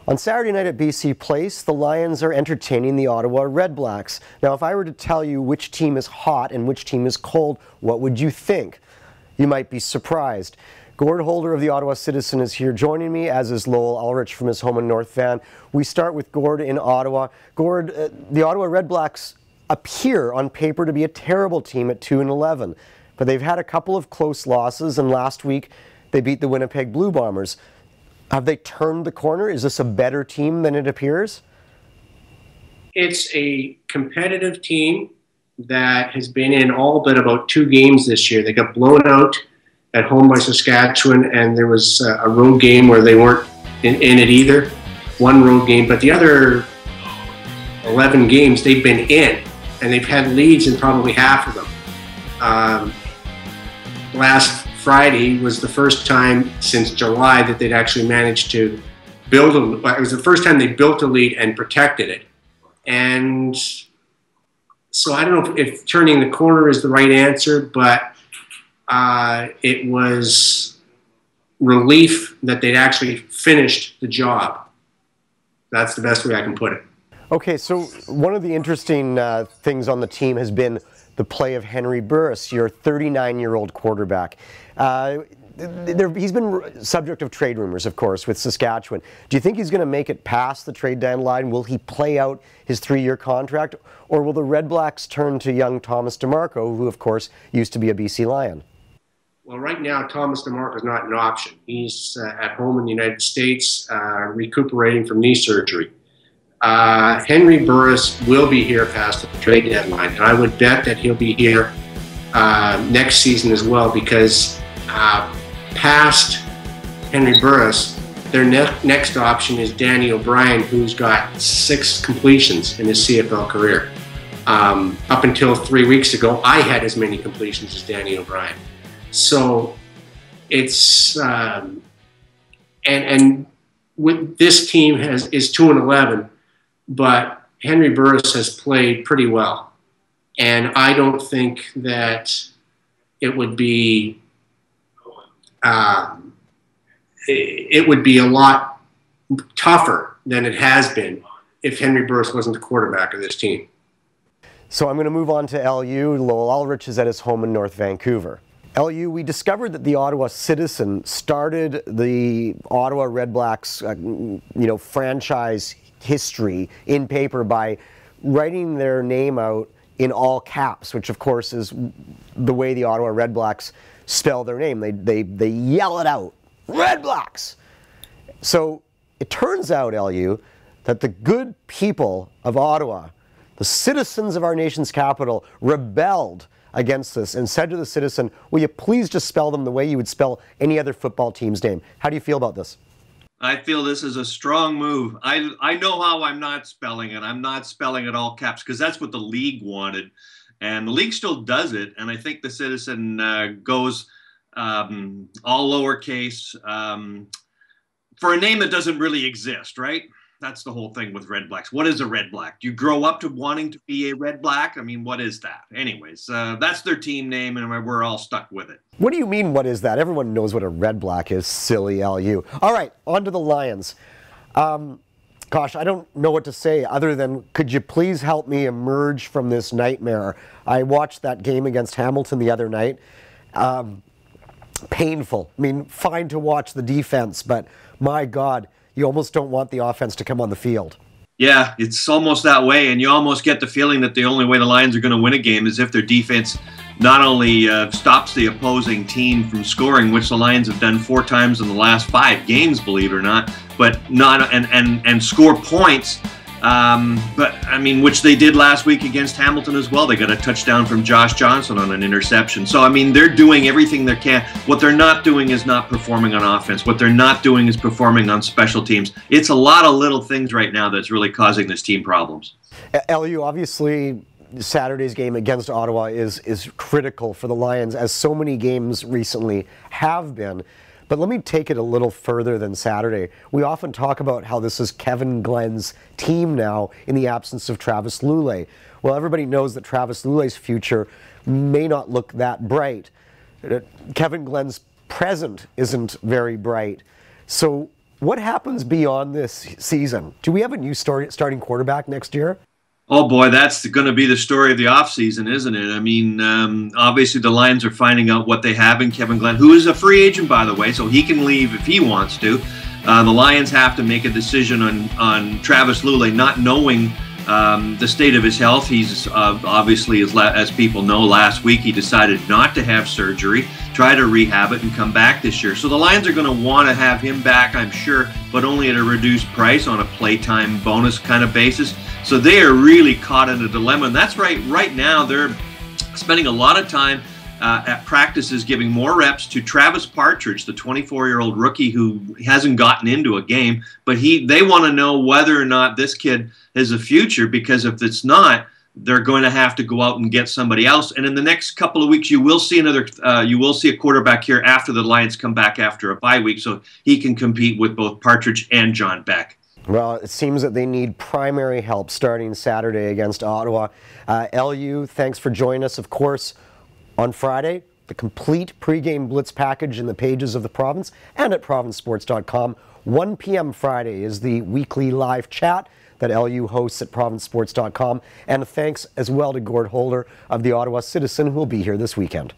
On Saturday night at BC Place, the Lions are entertaining the Ottawa Redblacks. Now, if I were to tell you which team is hot and which team is cold, what would you think? You might be surprised. Gord, holder of the Ottawa Citizen, is here joining me, as is Lowell Ullrich from his home in North Van. We start with Gord in Ottawa. Gord, the Ottawa Redblacks appear on paper to be a terrible team at 2-11, but they've had a couple of close losses, and last week they beat the Winnipeg Blue Bombers. Have they turned the corner? Is this a better team than it appears? It's a competitive team that has been in all but about 2 games this year. They got blown out at home by Saskatchewan, and there was a road game where they weren't in it either. One road game, but the other 11 games they've been in, and they've had leads in probably half of them. Last Friday was the first time since July that they'd actually managed to build it was the first time they built a lead and protected it. And so I don't know if turning the corner is the right answer, but it was relief that they'd actually finished the job. That's the best way I can put it. Okay, so one of the interesting things on the team has been the play of Henry Burris, your 39-year-old quarterback. He's been subject of trade rumors, of course, with Saskatchewan. Do you think he's going to make it past the trade deadline? Will he play out his 3-year contract? Or will the Redblacks turn to young Thomas DeMarco, who, of course, used to be a BC Lion? Well, right now, Thomas DeMarco is not an option. He's at home in the United States, recuperating from knee surgery. Henry Burris will be here past the trade deadline, and I would bet that he'll be here next season as well, because past Henry Burris, their next option is Danny O'Brien, who's got 6 completions in his CFL career. Up until 3 weeks ago, I had as many completions as Danny O'Brien. So it's and with this team is 2-11. But Henry Burris has played pretty well, and I don't think that it would be a lot tougher than it has been if Henry Burris wasn't the quarterback of this team. So I'm going to move on to LU. Lowell Ullrich is at his home in North Vancouver. LU, we discovered that the Ottawa Citizen started the Ottawa Redblacks, franchise history in paper by writing their name out in all caps, which of course is the way the Ottawa Redblacks spell their name. They yell it out, Redblacks. So it turns out, LU, that the good people of Ottawa, the citizens of our nation's capital, rebelled against this and said to the Citizen, will you please just spell them the way you would spell any other football team's name? How do you feel about this? I feel this is a strong move. I know how I'm not spelling it. I'm not spelling it all caps because that's what the league wanted. And the league still does it. And I think the Citizen goes all lowercase for a name that doesn't really exist, right? That's the whole thing with Redblacks. What is a Redblack? Do you grow up to wanting to be a Redblack? I mean, what is that? Anyways, that's their team name, and we're all stuck with it. What do you mean, what is that? Everyone knows what a Redblack is, silly LU. All right, on to the Lions. Gosh, I don't know what to say other than, could you please help me emerge from this nightmare? I watched that game against Hamilton the other night. Painful. I mean, fine to watch the defense, but my God, you almost don't want the offense to come on the field. Yeah, it's almost that way, and you almost get the feeling that the only way the Lions are going to win a game is if their defense not only stops the opposing team from scoring, which the Lions have done 4 times in the last 5 games, believe it or not, but not and score points. But I mean, which they did last week against Hamilton as well. They got a touchdown from Josh Johnson on an interception. So I mean, they're doing everything they can. What they're not doing is not performing on offense. What they're not doing is performing on special teams. It's a lot of little things right now that's really causing this team problems. LU, obviously, Saturday's game against Ottawa is critical for the Lions, as so many games recently have been. But let me take it a little further than Saturday. We often talk about how this is Kevin Glenn's team now in the absence of Travis Lulay. Well, everybody knows that Travis Lulay's future may not look that bright. Kevin Glenn's present isn't very bright. So What happens beyond this season? Do we have a new starting quarterback next year? Oh boy, that's going to be the story of the offseason, isn't it? I mean, obviously the Lions are finding out what they have in Kevin Glenn, who is a free agent, by the way, so he can leave if he wants to. The Lions have to make a decision on Travis Lulay, not knowing the state of his health. He's obviously, as people know, last week he decided not to have surgery, try to rehab it, and come back this year. So the Lions are going to want to have him back, I'm sure, but only at a reduced price on a playtime bonus kind of basis. So they are really caught in a dilemma. And that's right now they're spending a lot of time at practices giving more reps to Travis Partridge, the 24-year-old rookie who hasn't gotten into a game, but they want to know whether or not this kid has a future, because if it's not, they're going to have to go out and get somebody else. And in the next couple of weeks, you will see a quarterback here after the Lions come back after a bye week, so he can compete with both Partridge and John Beck. Well, it seems that they need primary help starting Saturday against Ottawa. LU, thanks for joining us. Of course, on Friday, the complete pregame blitz package in the pages of the Province and at provincesports.com. 1 p.m. Friday is the weekly live chat that LU hosts at provincesports.com. And thanks as well to Gord Holder of the Ottawa Citizen, who will be here this weekend.